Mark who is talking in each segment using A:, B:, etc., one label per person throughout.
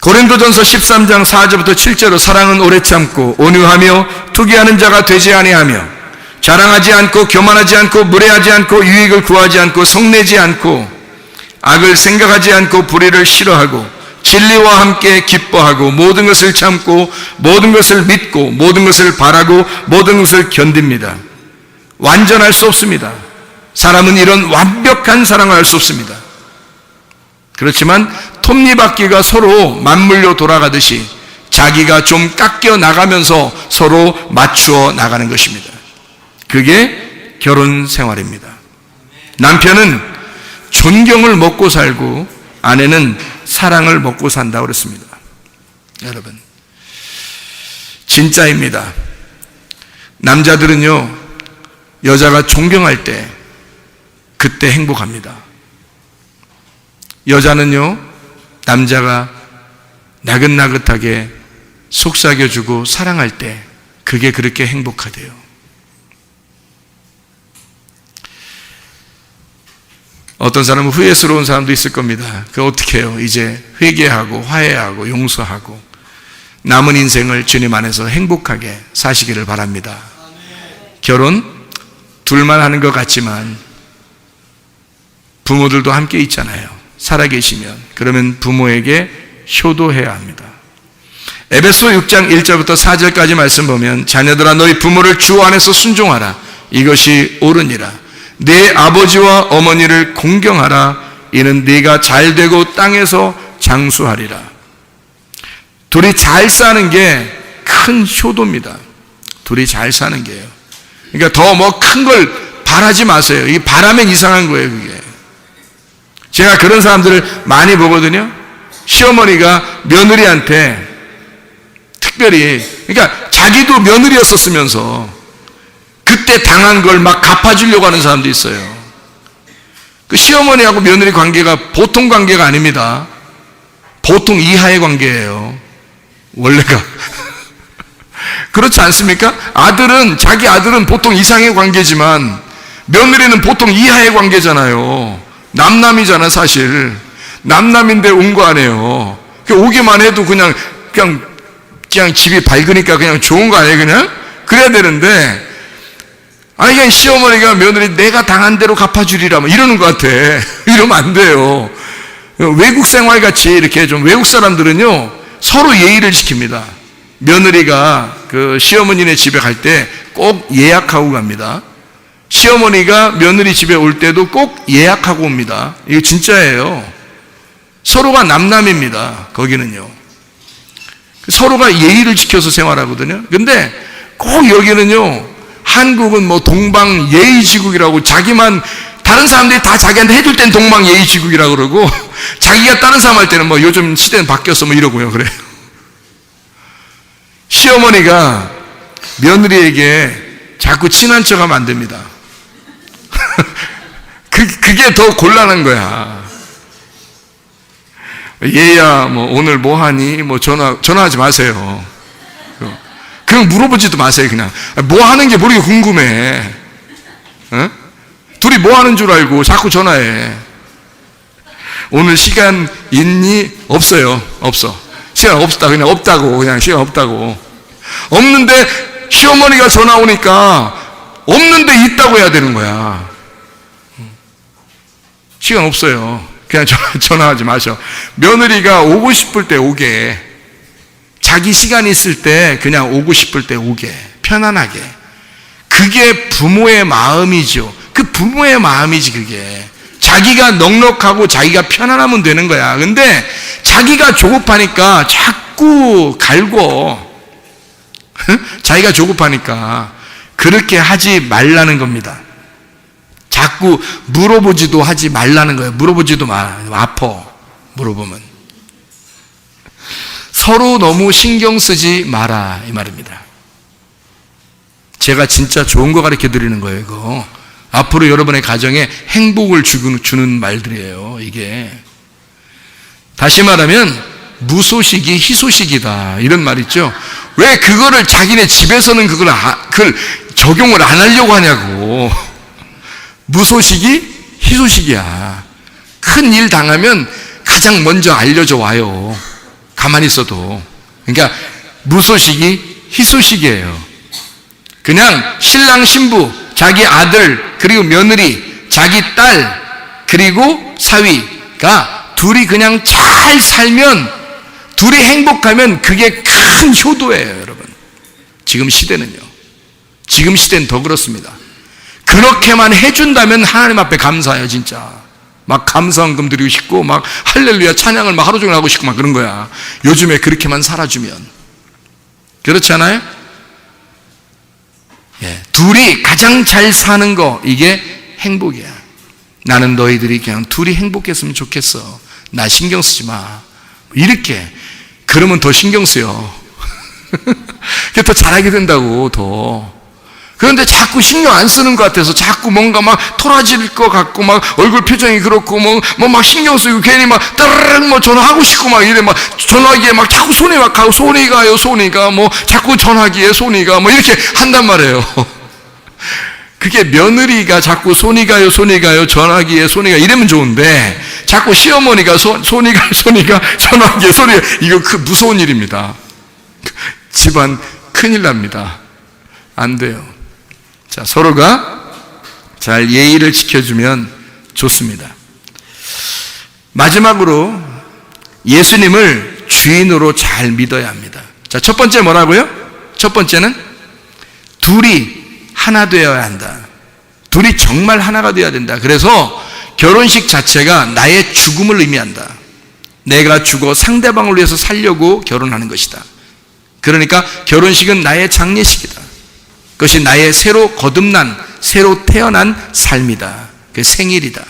A: 고린도전서 13장 4절부터 7절로 사랑은 오래 참고 온유하며 투기하는 자가 되지 아니하며 자랑하지 않고 교만하지 않고 무례하지 않고 유익을 구하지 않고 성내지 않고 악을 생각하지 않고 불의를 싫어하고 진리와 함께 기뻐하고 모든 것을 참고 모든 것을 믿고 모든 것을 바라고 모든 것을 견딥니다. 완전할 수 없습니다. 사람은 이런 완벽한 사랑을 할 수 없습니다. 그렇지만 톱니바퀴가 서로 맞물려 돌아가듯이 자기가 좀 깎여 나가면서 서로 맞추어 나가는 것입니다. 그게 결혼 생활입니다. 남편은 존경을 먹고 살고 아내는 사랑을 먹고 산다고 그랬습니다. 여러분, 진짜입니다. 남자들은요, 여자가 존경할 때 그때 행복합니다. 여자는요, 남자가 나긋나긋하게 속삭여주고 사랑할 때 그게 그렇게 행복하대요. 어떤 사람은 후회스러운 사람도 있을 겁니다. 그거 어떻게 해요? 이제 회개하고 화해하고 용서하고 남은 인생을 주님 안에서 행복하게 사시기를 바랍니다. 결혼 둘만 하는 것 같지만 부모들도 함께 있잖아요. 살아계시면. 그러면 부모에게 효도해야 합니다. 에베소 6장 1절부터 4절까지 말씀 보면 자녀들아 너희 부모를 주 안에서 순종하라. 이것이 옳으니라. 내 아버지와 어머니를 공경하라. 이는 네가 잘되고 땅에서 장수하리라. 둘이 잘 사는 게 큰 효도입니다. 둘이 잘 사는 게요. 그러니까 더 뭐 큰 걸 바라지 마세요. 이 바라면 이상한 거예요, 그게. 제가 그런 사람들을 많이 보거든요. 시어머니가 며느리한테 특별히, 그러니까 자기도 며느리였었으면서 그때 당한 걸 막 갚아주려고 하는 사람도 있어요. 그 시어머니하고 며느리 관계가 보통 관계가 아닙니다. 보통 이하의 관계예요. 원래가. 그렇지 않습니까? 자기 아들은 보통 이상의 관계지만 며느리는 보통 이하의 관계잖아요. 남남이잖아, 사실. 남남인데 온 거 아니에요. 오기만 해도 그냥 집이 밝으니까 그냥 좋은 거 아니에요, 그냥? 그래야 되는데, 아니, 그냥 시어머니가 며느리 내가 당한 대로 갚아주리라, 뭐 이러는 것 같아. 이러면 안 돼요. 외국 생활 같이 이렇게 좀 외국 사람들은요, 서로 예의를 지킵니다. 며느리가 그 시어머니네 집에 갈 때 꼭 예약하고 갑니다. 시어머니가 며느리 집에 올 때도 꼭 예약하고 옵니다. 이거 진짜예요. 서로가 남남입니다. 거기는요. 서로가 예의를 지켜서 생활하거든요. 근데 꼭 여기는요, 한국은 뭐 동방 예의지국이라고 자기만, 다른 사람들이 다 자기한테 해줄 땐 동방 예의지국이라고 그러고 자기가 다른 사람 할 때는 뭐 요즘 시대는 바뀌었어 뭐 이러고요. 그래요. 시어머니가 며느리에게 자꾸 친한 척하면 안 됩니다. 그게 더 곤란한 거야. 얘야, 뭐 오늘 뭐 하니? 뭐 전화하지 마세요. 그냥 물어보지도 마세요. 그냥 뭐 하는 게 모르게 궁금해. 어? 둘이 뭐 하는 줄 알고 자꾸 전화해. 오늘 시간 있니? 없어요. 없어. 시간 없다. 그냥 없다고. 그냥 시간 없다고. 없는데 시어머니가 전화 오니까 없는데 있다고 해야 되는 거야. 시간 없어요. 그냥 전화하지 마셔. 며느리가 오고 싶을 때 오게. 자기 시간 있을 때 그냥 오고 싶을 때 오게. 편안하게. 그게 부모의 마음이죠. 그 부모의 마음이지, 그게. 자기가 넉넉하고 자기가 편안하면 되는 거야. 근데 자기가 조급하니까 자꾸 갈고, 자기가 조급하니까 그렇게 하지 말라는 겁니다. 자꾸 물어보지도 하지 말라는 거예요. 물어보지도 마. 아파. 물어보면. 서로 너무 신경 쓰지 마라, 이 말입니다. 제가 진짜 좋은 거 가르쳐 드리는 거예요, 이거. 앞으로 여러분의 가정에 행복을 주는 말들이에요, 이게. 다시 말하면 무소식이 희소식이다, 이런 말 있죠. 왜 그거를 자기네 집에서는 그걸 적용을 안 하려고 하냐고. 무소식이 희소식이야. 큰 일 당하면 가장 먼저 알려져 와요. 가만히 있어도. 그러니까 무소식이 희소식이에요. 그냥 신랑 신부, 자기 아들, 그리고 며느리, 자기 딸, 그리고 사위가 둘이 그냥 잘 살면, 둘이 행복하면 그게 큰 효도예요, 여러분. 지금 시대는요. 지금 시대는 더 그렇습니다. 그렇게만 해준다면 하나님 앞에 감사해요, 진짜. 막 감사헌금 드리고 싶고, 막 할렐루야 찬양을 막 하루 종일 하고 싶고 막 그런 거야. 요즘에 그렇게만 살아주면. 그렇지 않아요? 예, 둘이 가장 잘 사는 거, 이게 행복이야. 나는 너희들이 그냥 둘이 행복했으면 좋겠어. 나 신경 쓰지 마. 이렇게. 그러면 더 신경 쓰여. 그게 더 잘하게 된다고, 더. 그런데 자꾸 신경 안 쓰는 것 같아서 자꾸 뭔가 막 토라질 것 같고, 막 얼굴 표정이 그렇고, 막 신경 쓰이고, 괜히 막 따르릉 뭐 전화하고 싶고 막 이래, 막 전화기에 막 자꾸 손이 막 가고, 손이 가요, 손이가. 뭐 자꾸 전화기에 손이가 뭐 이렇게 한단 말이에요. 그게 며느리가 자꾸 손이 가요, 전화기에 손이 가 이러면 좋은데, 자꾸 시어머니가 손이 가요, 전화기에 손이 가. 이거 무서운 일입니다. 집안 큰일 납니다. 안 돼요. 자, 서로가 잘 예의를 지켜주면 좋습니다. 마지막으로 예수님을 주인으로 잘 믿어야 합니다. 자, 첫 번째 뭐라고요? 첫 번째는 둘이 하나 되어야 한다. 둘이 정말 하나가 되어야 된다. 그래서 결혼식 자체가 나의 죽음을 의미한다. 내가 죽어 상대방을 위해서 살려고 결혼하는 것이다. 그러니까 결혼식은 나의 장례식이다. 그것이 나의 새로 거듭난, 새로 태어난 삶이다. 그 생일이다.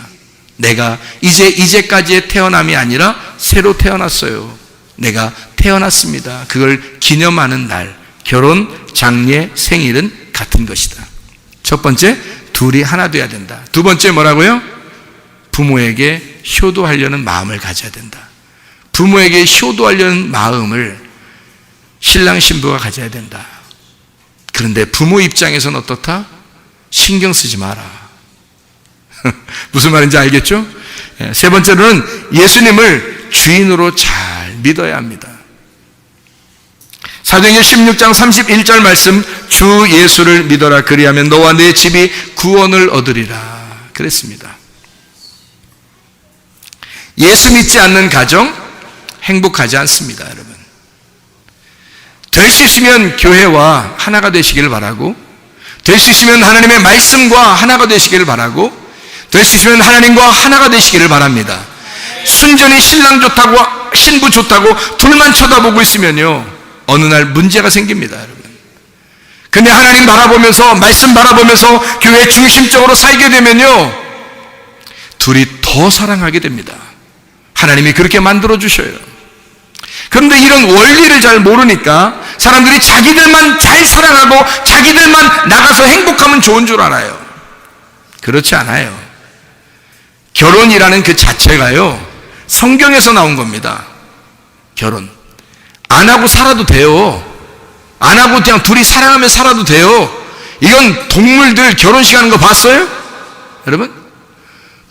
A: 내가 이제까지의 태어남이 아니라 새로 태어났어요. 내가 태어났습니다. 그걸 기념하는 날, 결혼, 장례, 생일은 같은 것이다. 첫 번째, 둘이 하나 돼야 된다. 두 번째 뭐라고요? 부모에게 효도하려는 마음을 가져야 된다. 부모에게 효도하려는 마음을 신랑 신부가 가져야 된다. 그런데 부모 입장에서는 어떻다? 신경 쓰지 마라. 무슨 말인지 알겠죠? 세 번째로는 예수님을 주인으로 잘 믿어야 합니다. 사도행전 16장 31절 말씀, 주 예수를 믿어라. 그리하면 너와 내 집이 구원을 얻으리라. 그랬습니다. 예수 믿지 않는 가정 행복하지 않습니다, 여러분. 될 수 있으면 교회와 하나가 되시기를 바라고, 될 수 있으면 하나님의 말씀과 하나가 되시기를 바라고, 될 수 있으면 하나님과 하나가 되시기를 바랍니다. 순전히 신랑 좋다고 신부 좋다고 둘만 쳐다보고 있으면요, 어느 날 문제가 생깁니다, 여러분. 근데 하나님 바라보면서, 말씀 바라보면서 교회 중심적으로 살게 되면요, 둘이 더 사랑하게 됩니다. 하나님이 그렇게 만들어 주셔요. 그런데 이런 원리를 잘 모르니까 사람들이 자기들만 잘 사랑하고 자기들만 나가서 행복하면 좋은 줄 알아요. 그렇지 않아요. 결혼이라는 그 자체가요, 성경에서 나온 겁니다. 결혼 안 하고 살아도 돼요. 안 하고 그냥 둘이 사랑하며 살아도 돼요. 이건 동물들 결혼식 하는 거 봤어요? 여러분?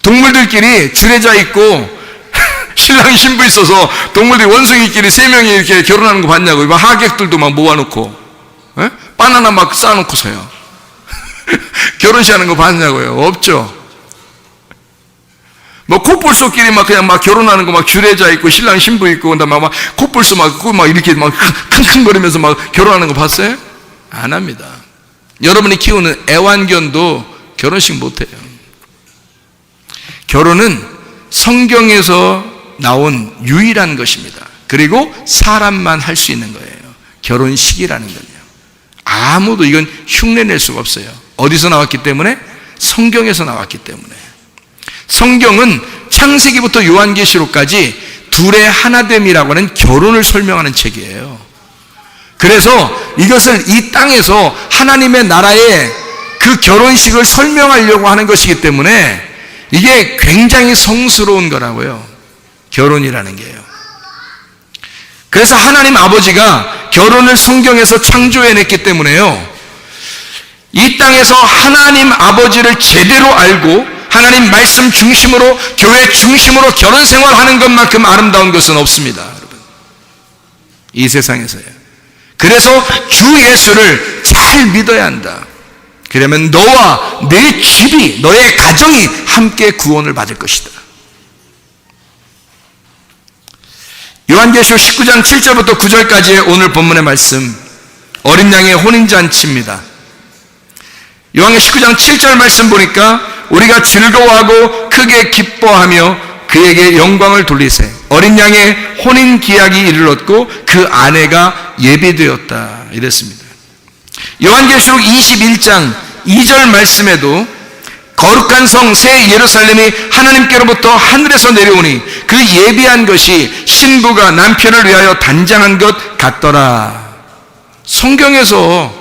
A: 동물들끼리 주례자 있고 신랑 신부 있어서 동물들이 원숭이끼리 3명이 이렇게 결혼하는 거 봤냐고. 막 하객들도 막 모아놓고, 에? 바나나 막 쌓아놓고서요. 결혼식 하는 거 봤냐고요? 없죠. 뭐 코뿔소끼리 막 그냥 막 결혼하는 거 막 주례자 있고 신랑 신부 있고, 그다음에 막 코뿔소 막 이렇게 막 킁킁거리면서 막 결혼하는 거 봤어요? 안 합니다. 여러분이 키우는 애완견도 결혼식 못 해요. 결혼은 성경에서 나온 유일한 것입니다. 그리고 사람만 할 수 있는 거예요. 결혼식이라는 건요. 아무도 이건 흉내낼 수가 없어요. 어디서 나왔기 때문에? 성경에서 나왔기 때문에. 성경은 창세기부터 요한계시록까지 둘의 하나됨이라고 하는 결혼을 설명하는 책이에요. 그래서 이것을 이 땅에서 하나님의 나라의 그 결혼식을 설명하려고 하는 것이기 때문에 이게 굉장히 성스러운 거라고요. 결혼이라는 게요. 그래서 하나님 아버지가 결혼을 성경에서 창조해냈기 때문에요, 이 땅에서 하나님 아버지를 제대로 알고 하나님 말씀 중심으로, 교회 중심으로 결혼 생활하는 것만큼 아름다운 것은 없습니다, 여러분. 이 세상에서요. 그래서 주 예수를 잘 믿어야 한다. 그러면 너와 내 집이, 너의 가정이 함께 구원을 받을 것이다. 요한계시록 19장 7절부터 9절까지의 오늘 본문의 말씀, 어린 양의 혼인잔치입니다. 요한계시록 19장 7절 말씀 보니까 우리가 즐거워하고 크게 기뻐하며 그에게 영광을 돌리세. 어린 양의 혼인 기약이 이르렀고 그 아내가 예비되었다. 이랬습니다. 요한계시록 21장 2절 말씀에도 거룩한 성 새 예루살렘이 하나님께로부터 하늘에서 내려오니 그 예비한 것이 신부가 남편을 위하여 단장한 것 같더라. 성경에서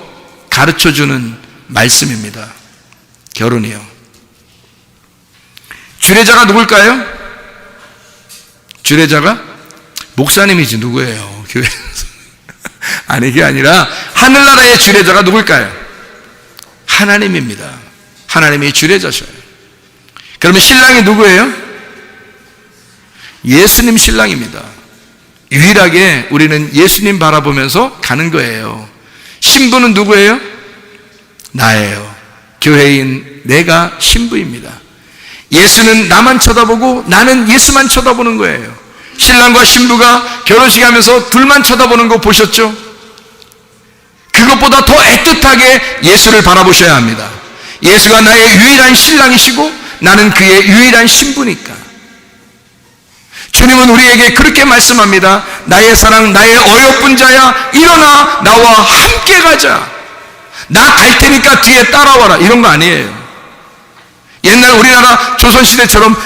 A: 가르쳐주는 말씀입니다. 결혼이요. 주례자가 누굴까요? 주례자가 목사님이지 누구예요? 교회에서. 아니, 그게 아니라 하늘나라의 주례자가 누굴까요? 하나님입니다. 하나님이 주례자셔요. 그러면 신랑이 누구예요? 예수님 신랑입니다. 유일하게 우리는 예수님 바라보면서 가는 거예요. 신부는 누구예요? 나예요. 교회인 내가 신부입니다. 예수는 나만 쳐다보고 나는 예수만 쳐다보는 거예요. 신랑과 신부가 결혼식 하면서 둘만 쳐다보는 거 보셨죠? 그것보다 더 애틋하게 예수를 바라보셔야 합니다. 예수가 나의 유일한 신랑이시고 나는 그의 유일한 신부니까. 주님은 우리에게 그렇게 말씀합니다. 나의 사랑, 나의 어여쁜 자야, 일어나 나와 함께 가자. 나 갈 테니까 뒤에 따라와라. 이런 거 아니에요. 옛날 우리나라 조선시대처럼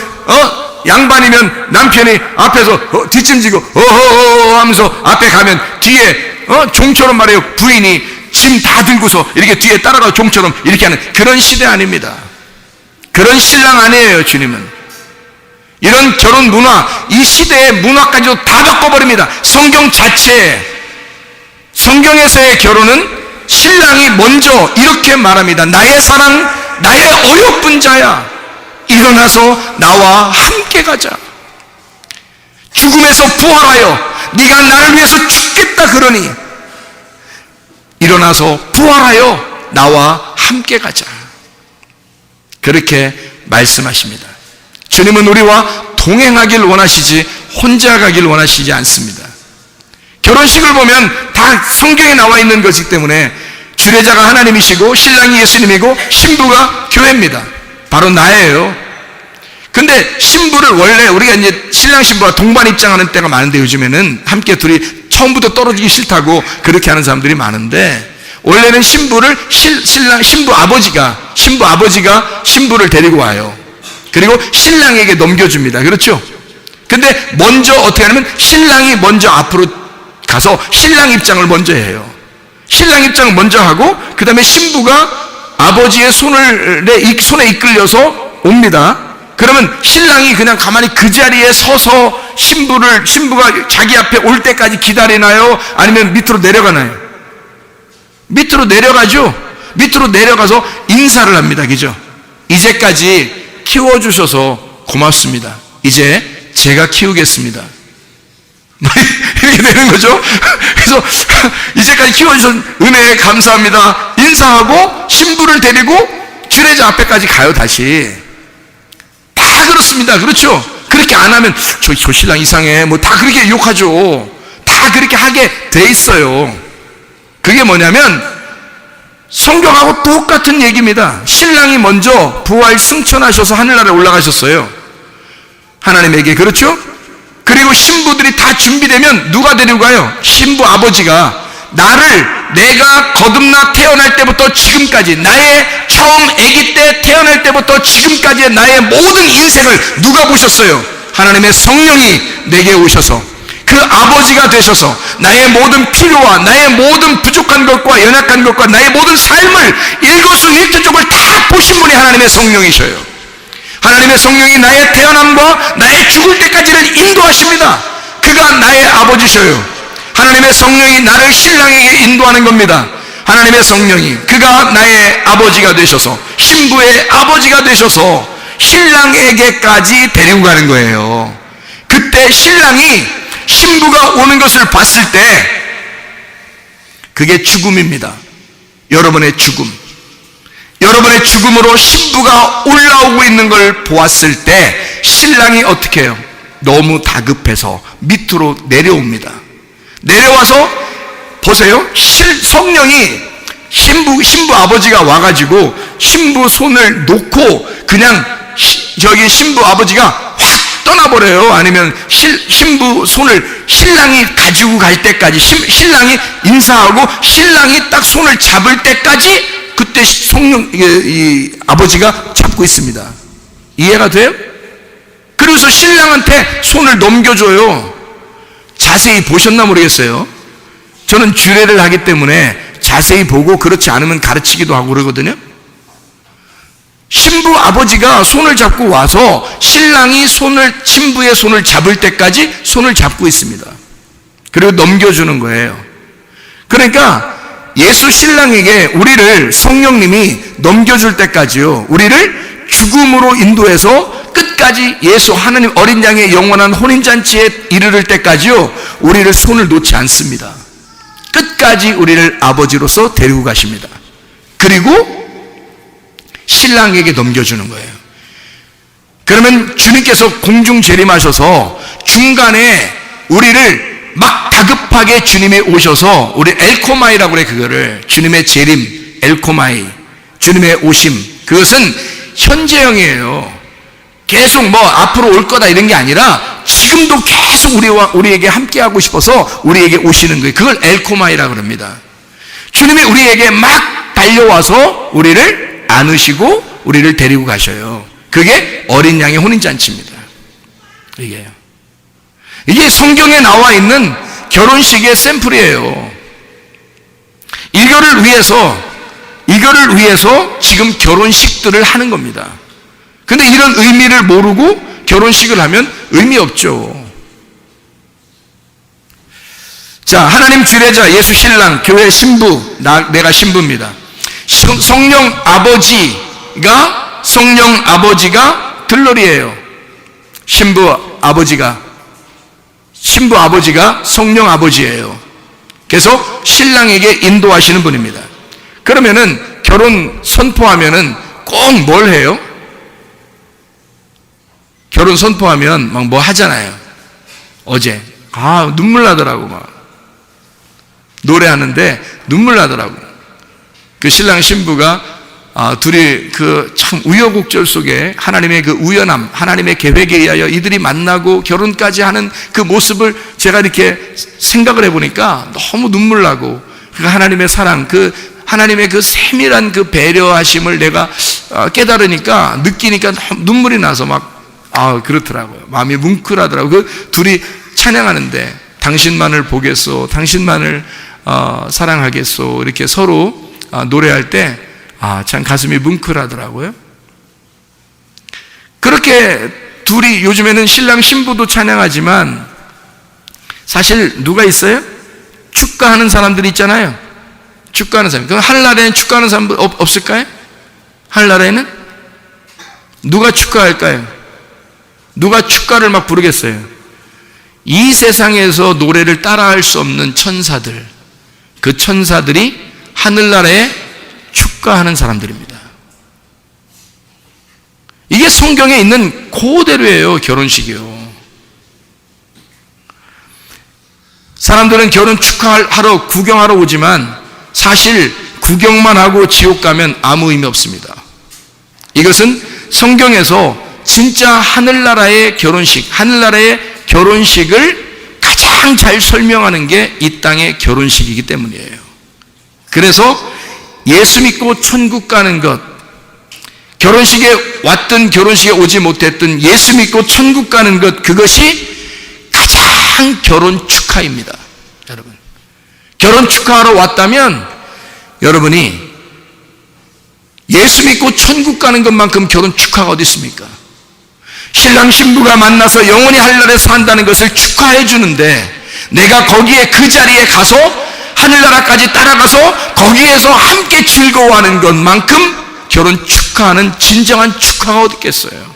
A: 양반이면 남편이 앞에서 뒷짐지고 어허 하면서 앞에 가면 뒤에 종처럼 말해요. 부인이 짐 다 들고서 이렇게 뒤에 따라가 종처럼 이렇게 하는 그런 시대 아닙니다. 그런 신랑 아니에요. 주님은 이런 결혼 문화, 이 시대의 문화까지도 다 바꿔버립니다. 성경 자체에, 성경에서의 결혼은 신랑이 먼저 이렇게 말합니다. 나의 사랑, 나의 어여쁜 자야, 일어나서 나와 함께 가자. 죽음에서 부활하여 네가 나를 위해서 죽겠다 그러니 일어나서 부활하여 나와 함께 가자. 그렇게 말씀하십니다. 주님은 우리와 동행하길 원하시지 혼자 가길 원하시지 않습니다. 결혼식을 보면 다 성경에 나와 있는 것이기 때문에 주례자가 하나님이시고 신랑이 예수님이고 신부가 교회입니다. 바로 나예요. 근데 신부를 원래 우리가 이제 신랑 신부가 동반 입장하는 때가 많은데 요즘에는 함께 둘이 처음부터 떨어지기 싫다고 그렇게 하는 사람들이 많은데 원래는 신부를 신부 아버지가 신부를 데리고 와요. 그리고 신랑에게 넘겨줍니다. 그렇죠? 근데 먼저 어떻게 하냐면 신랑이 먼저 앞으로 가서 신랑 입장을 먼저 해요. 신랑 입장을 먼저 하고 그 다음에 신부가 아버지의 손에 이끌려서 옵니다. 그러면 신랑이 그냥 가만히 그 자리에 서서 신부가 자기 앞에 올 때까지 기다리나요? 아니면 밑으로 내려가나요? 밑으로 내려가죠? 밑으로 내려가서 인사를 합니다. 그죠? 이제까지 키워주셔서 고맙습니다. 이제 제가 키우겠습니다. 이렇게 되는 거죠? 그래서 이제까지 키워주셔서 은혜에 감사합니다. 인사하고 신부를 데리고 주례자 앞에까지 가요. 다시. 다 그렇습니다. 그렇죠? 그렇게 안 하면 저 신랑 이상해 뭐 다 그렇게 욕하죠. 다 그렇게 하게 돼 있어요. 그게 뭐냐면 성경하고 똑같은 얘기입니다. 신랑이 먼저 부활 승천하셔서 하늘나라에 올라가셨어요. 하나님에게. 그렇죠? 그리고 신부들이 다 준비되면 누가 데리고 가요? 신부 아버지가 내가 거듭나 태어날 때부터 지금까지, 나의 처음 아기 때 태어날 때부터 지금까지의 나의 모든 인생을 누가 보셨어요? 하나님의 성령이 내게 오셔서 그 아버지가 되셔서 나의 모든 필요와 나의 모든 부족한 것과 연약한 것과 나의 모든 삶을 일거수일투족을 다 보신 분이 하나님의 성령이셔요. 하나님의 성령이 나의 태어남과 나의 죽을 때까지를 인도하십니다. 그가 나의 아버지셔요. 하나님의 성령이 나를 신랑에게 인도하는 겁니다. 하나님의 성령이 그가 나의 아버지가 되셔서 신부의 아버지가 되셔서 신랑에게까지 데리고 가는 거예요. 그때 신랑이 신부가 오는 것을 봤을 때 그게 죽음입니다. 여러분의 죽음. 여러분의 죽음으로 신부가 올라오고 있는 걸 보았을 때 신랑이 어떻게 해요? 너무 다급해서 밑으로 내려옵니다. 내려와서 보세요. 성령이 신부 아버지가 와가지고 신부 손을 놓고 그냥 저기 신부 아버지가 확 떠나버려요. 아니면 신부 손을 신랑이 가지고 갈 때까지, 신랑이 인사하고 신랑이 딱 손을 잡을 때까지 그때 이 아버지가 잡고 있습니다. 이해가 돼요? 그래서 신랑한테 손을 넘겨줘요. 자세히 보셨나 모르겠어요. 저는 주례를 하기 때문에 자세히 보고 그렇지 않으면 가르치기도 하고 그러거든요. 신부 아버지가 손을 잡고 와서 신랑이 신부의 손을 잡을 때까지 손을 잡고 있습니다. 그리고 넘겨주는 거예요. 그러니까 예수 신랑에게 우리를 성령님이 넘겨줄 때까지요, 우리를 죽음으로 인도해서 끝까지 예수 하나님 어린 양의 영원한 혼인잔치에 이르를 때까지요, 우리를 손을 놓지 않습니다. 끝까지 우리를 아버지로서 데리고 가십니다. 그리고 신랑에게 넘겨주는 거예요. 그러면 주님께서 공중 재림하셔서 중간에 우리를 막 다급하게 주님이 오셔서, 우리 엘코마이라고 그래, 그거를. 주님의 재림, 엘코마이, 주님의 오심. 그것은 현재형이에요. 계속 뭐 앞으로 올 거다 이런 게 아니라 지금도 계속 우리에게 함께하고 싶어서 우리에게 오시는 거예요. 그걸 엘코마이라고 합니다. 주님이 우리에게 막 달려와서 우리를 안으시고 우리를 데리고 가셔요. 그게 어린 양의 혼인잔치입니다. 이게 성경에 나와 있는 결혼식의 샘플이에요. 이거를 위해서 지금 결혼식들을 하는 겁니다. 근데 이런 의미를 모르고 결혼식을 하면 의미 없죠. 자, 하나님 주례자 예수 신랑, 교회 신부, 내가 신부입니다. 성령 아버지가 들러리예요. 신부 아버지가 성령 아버지예요. 그래서 신랑에게 인도하시는 분입니다. 그러면은 결혼 선포하면은 꼭 뭘 해요? 결혼 선포하면 막 뭐 하잖아요. 어제 눈물 나더라고. 막 노래하는데 눈물 나더라고. 그 신랑 신부가 둘이 그 참 우여곡절 속에 하나님의 그 우연함, 하나님의 계획에 의하여 이들이 만나고 결혼까지 하는 그 모습을 제가 이렇게 생각을 해보니까 너무 눈물 나고, 그 하나님의 사랑, 그 하나님의 그 세밀한 그 배려하심을 내가 깨달으니까, 느끼니까 눈물이 나서 막 그렇더라고요. 마음이 뭉클하더라고요. 그 둘이 찬양하는데 당신만을 보겠소, 당신만을 사랑하겠소, 이렇게 서로 노래할 때 참 가슴이 뭉클하더라고요. 그렇게 둘이, 요즘에는 신랑 신부도 찬양하지만 사실 누가 있어요? 축가하는 사람들이 있잖아요. 축가하는 사람. 그럼 하늘나라에는 축가하는 사람 없을까요? 하늘나라에는? 누가 축가할까요? 누가 축가를 막 부르겠어요? 이 세상에서 노래를 따라할 수 없는 천사들, 그 천사들이 하늘나라에 축가하는 사람들입니다. 이게 성경에 있는 그대로예요. 결혼식이요. 사람들은 결혼 축하하러 구경하러 오지만 사실 구경만 하고 지옥 가면 아무 의미 없습니다. 이것은 성경에서 진짜 하늘나라의 결혼식을 가장 잘 설명하는 게 이 땅의 결혼식이기 때문이에요. 그래서 예수 믿고 천국 가는 것, 결혼식에 왔든 결혼식에 오지 못했든 예수 믿고 천국 가는 것, 그것이 가장 결혼 축하입니다. 여러분, 결혼 축하하러 왔다면 여러분이 예수 믿고 천국 가는 것만큼 결혼 축하가 어디 있습니까? 신랑 신부가 만나서 영원히 하늘나라에 산다는 것을 축하해 주는데, 내가 거기에 그 자리에 가서 하늘나라까지 따라가서 거기에서 함께 즐거워하는 것만큼 결혼 축하하는 진정한 축하가 어디 있겠어요?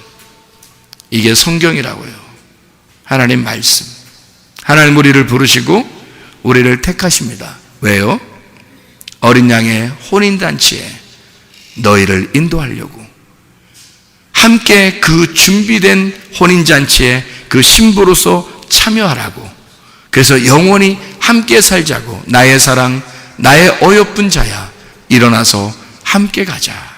A: 이게 성경이라고요. 하나님 말씀. 하나님 우리를 부르시고 우리를 택하십니다. 왜요? 어린 양의 혼인잔치에 너희를 인도하려고 함께 그 준비된 혼인잔치에 그 신부로서 참여하라고. 그래서 영원히 함께 살자고. 나의 사랑, 나의 어여쁜 자야, 일어나서 함께 가자.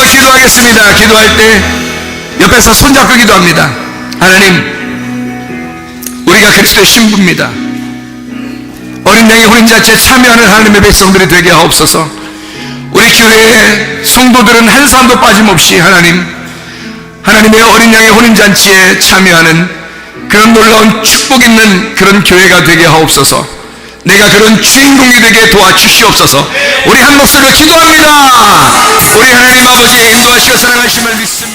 A: 기도하겠습니다. 기도할 때 옆에서 손잡고 기도합니다. 하나님, 우리가 그리스도의 신부입니다. 어린 양의 혼인잔치에 참여하는 하나님의 백성들이 되게 하옵소서. 우리 교회의 성도들은 한 사람도 빠짐없이 하나님의 어린 양의 혼인잔치에 참여하는 그런 놀라운 축복 있는 그런 교회가 되게 하옵소서. 내가 그런 주인공이 되게 도와주시옵소서. 우리 한 목소리로 기도합니다. 우리 하나님 아버지의 인도하시고 사랑하심을 믿습니다.